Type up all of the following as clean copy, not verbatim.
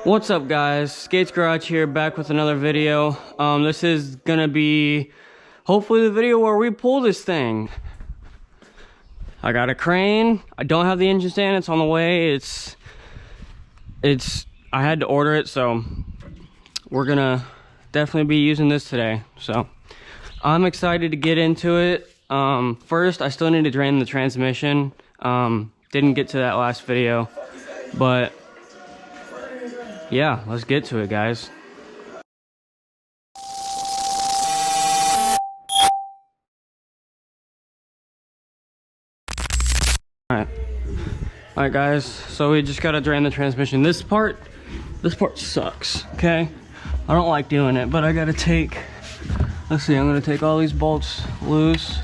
What's up, guys? Skates Garage here, back with another video. This is gonna be hopefully the video where we pull this thing. I got a crane. I don't have the engine stand. It's on the way. I had to order it, so we're gonna definitely be using this today. So I'm excited to get into it. First, I still need to drain the transmission. Didn't get to that last video, but yeah, let's get to it, guys. Alright guys, so we just gotta drain the transmission. This part sucks, okay? I don't like doing it, but I gotta take, let's see, I'm gonna take all these bolts loose.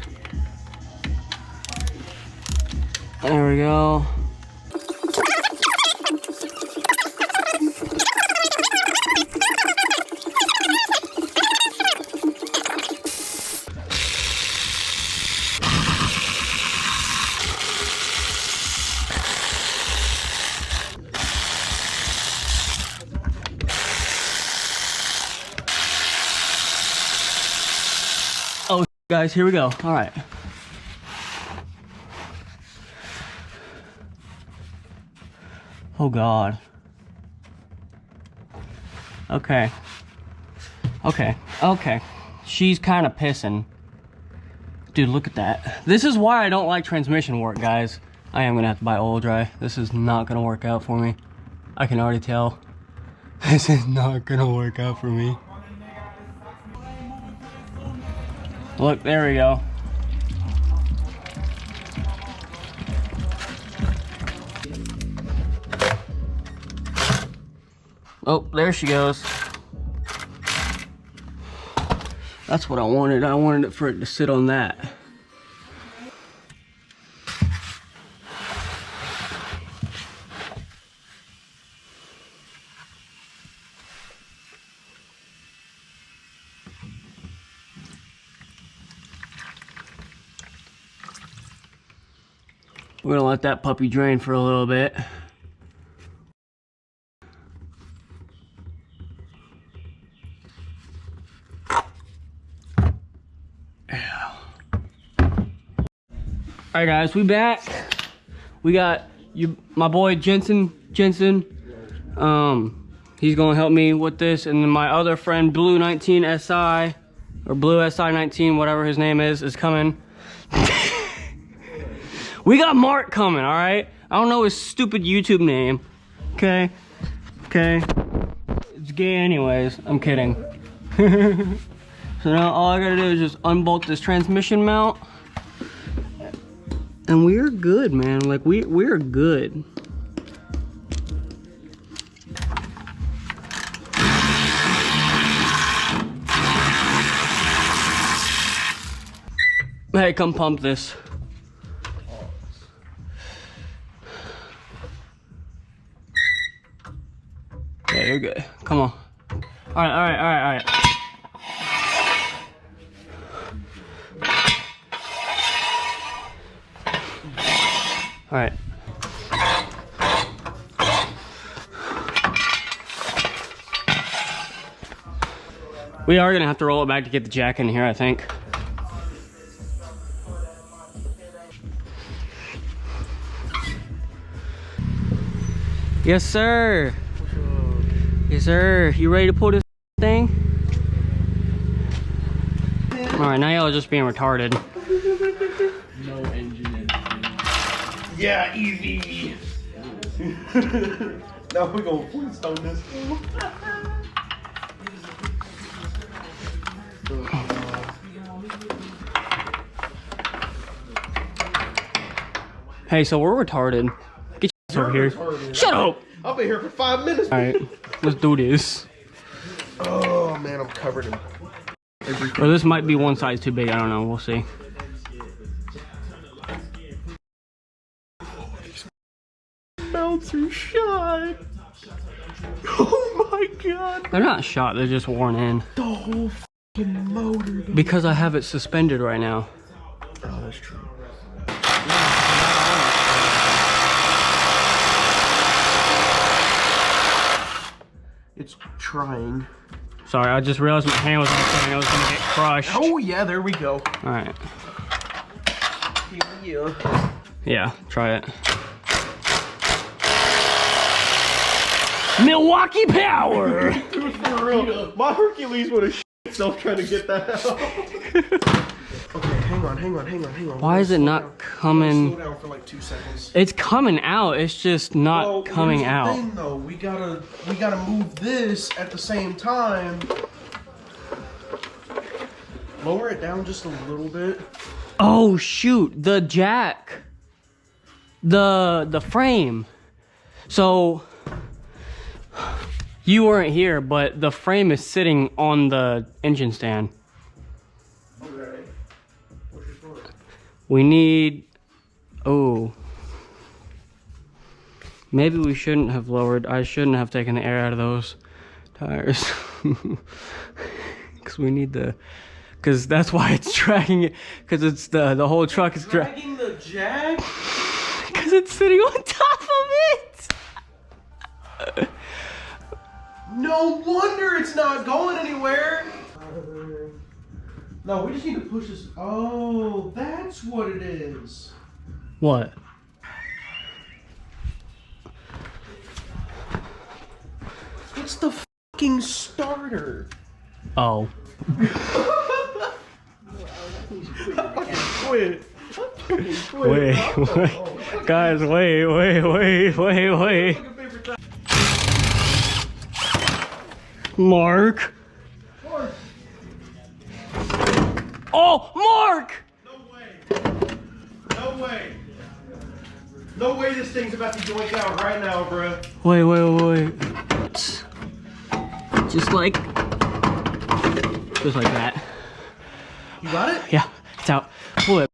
There we go. Oh, guys, here we go. All right. Oh God. Okay. She's kind of pissing. Dude, look at that. This is why I don't like transmission work, guys. I am gonna have to buy oil dry. This is not gonna work out for me. I can already tell. This is not gonna work out for me. Look, there we go. Oh, there she goes. That's what I wanted. I wanted it for it to sit on that. We're gonna let that puppy drain for a little bit. Alright guys, we back. We got my boy Jensen. He's gonna help me with this, and then my other friend Blue 19 SI, or Blue SI 19, whatever his name is coming. We got Mark coming, alright? I don't know his stupid YouTube name. Okay? It's gay anyways. I'm kidding. So now all I gotta do is just unbolt this transmission mount. And we're good, man. Like, we're good. Hey, come pump this. Yeah, you're good. Come on. All right. All right. We are gonna have to roll it back to get the jack in here, I think. Yes, sir. Yes, sir. You ready to pull this thing? All right, now y'all are just being retarded. No engine. Yeah, easy. Now we're gonna Flintstone this. Hey, so we're retarded. Get your ass over here. Retarded. Shut up! I've been here for 5 minutes. Alright, let's do this. Oh man, I'm covered in everything. Well, this might be one size too big. I don't know. We'll see. Mounts are shot. Oh my God. They're not shot. They're just worn in. The whole fucking motor. Because I have it suspended right now. Oh, that's true. It's trying. Sorry, I just realized my hand was on the thing. I was gonna get crushed. Oh yeah, there we go. All right. Yeah. Yeah, try it. Milwaukee Power! Dude, for real. My Hercules would have shit itself trying to get that out. Okay, hang on. Why is it not coming? Slow down for like 2 seconds. It's coming out. It's just not coming here's the out. thing, though. We gotta move this at the same time. Lower it down just a little bit. Oh shoot! The jack. The frame. So you weren't here, but the frame is sitting on the engine stand. Okay. What's your story? We need. Oh. Maybe we shouldn't have lowered. I shouldn't have taken the air out of those tires. Because we need the. Because that's why it's dragging it. Because it's the whole truck is dragging the jack. Because it's sitting on top of it. No wonder it's not going anywhere. No, we just need to push this. Oh, that's what it is. What? It's the fucking starter. Oh. Quit. Wait. Guys, wait. Mark. Oh, Mark! No way this thing's about to joint out right now, bruh. Wait. Just like that. You got it? Yeah, it's out. Pull it.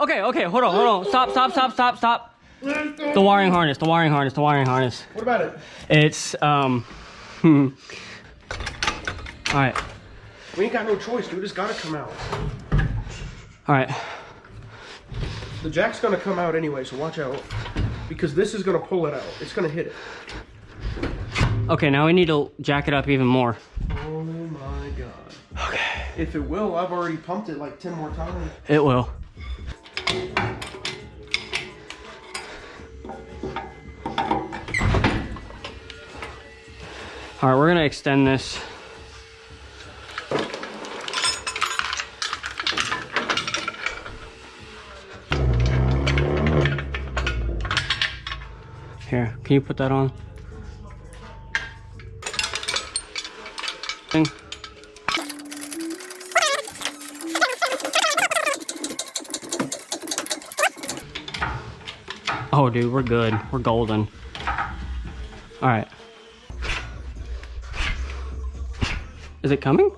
Okay, hold on. Stop. The wiring harness. What about it? It's, Alright. We ain't got no choice, dude. It's gotta come out. Alright. The jack's gonna come out anyway, so watch out. Because this is gonna pull it out. It's gonna hit it. Okay, now we need to jack it up even more. Oh my god. Okay. If it will, I've already pumped it like 10 more times. It will. Alright, we're gonna extend this. Here, can you put that on? Oh, dude, we're good. We're golden. All right. Is it coming?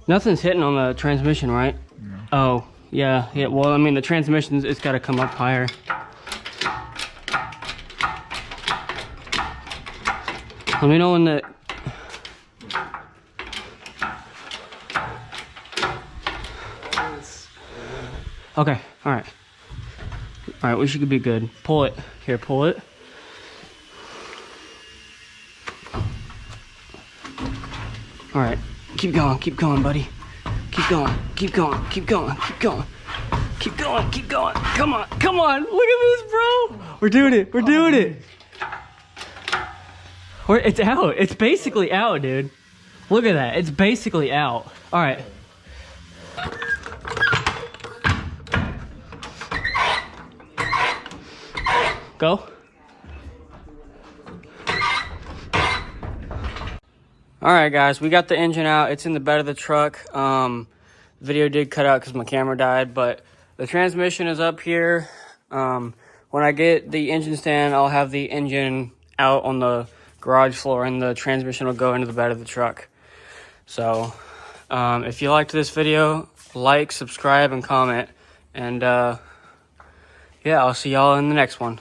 Nothing's hitting on the transmission, right? No. Oh, yeah. Well, I mean, the transmission, it's got to come up higher. Let me know when the... Okay, all right. All right, we should be good. Pull it. Here, pull it. All right, keep going, buddy. Keep going. Come on. Look at this, bro. We're doing it. It's out. It's basically out, dude. Look at that. It's basically out. All right. Go. All right, guys, we got the engine out. It's in the bed of the truck. Video did cut out because my camera died, but the transmission is up here. When I get the engine stand, I'll have the engine out on the garage floor and the transmission will go into the bed of the truck. So if you liked this video, like, subscribe, and comment. And yeah, I'll see y'all in the next one.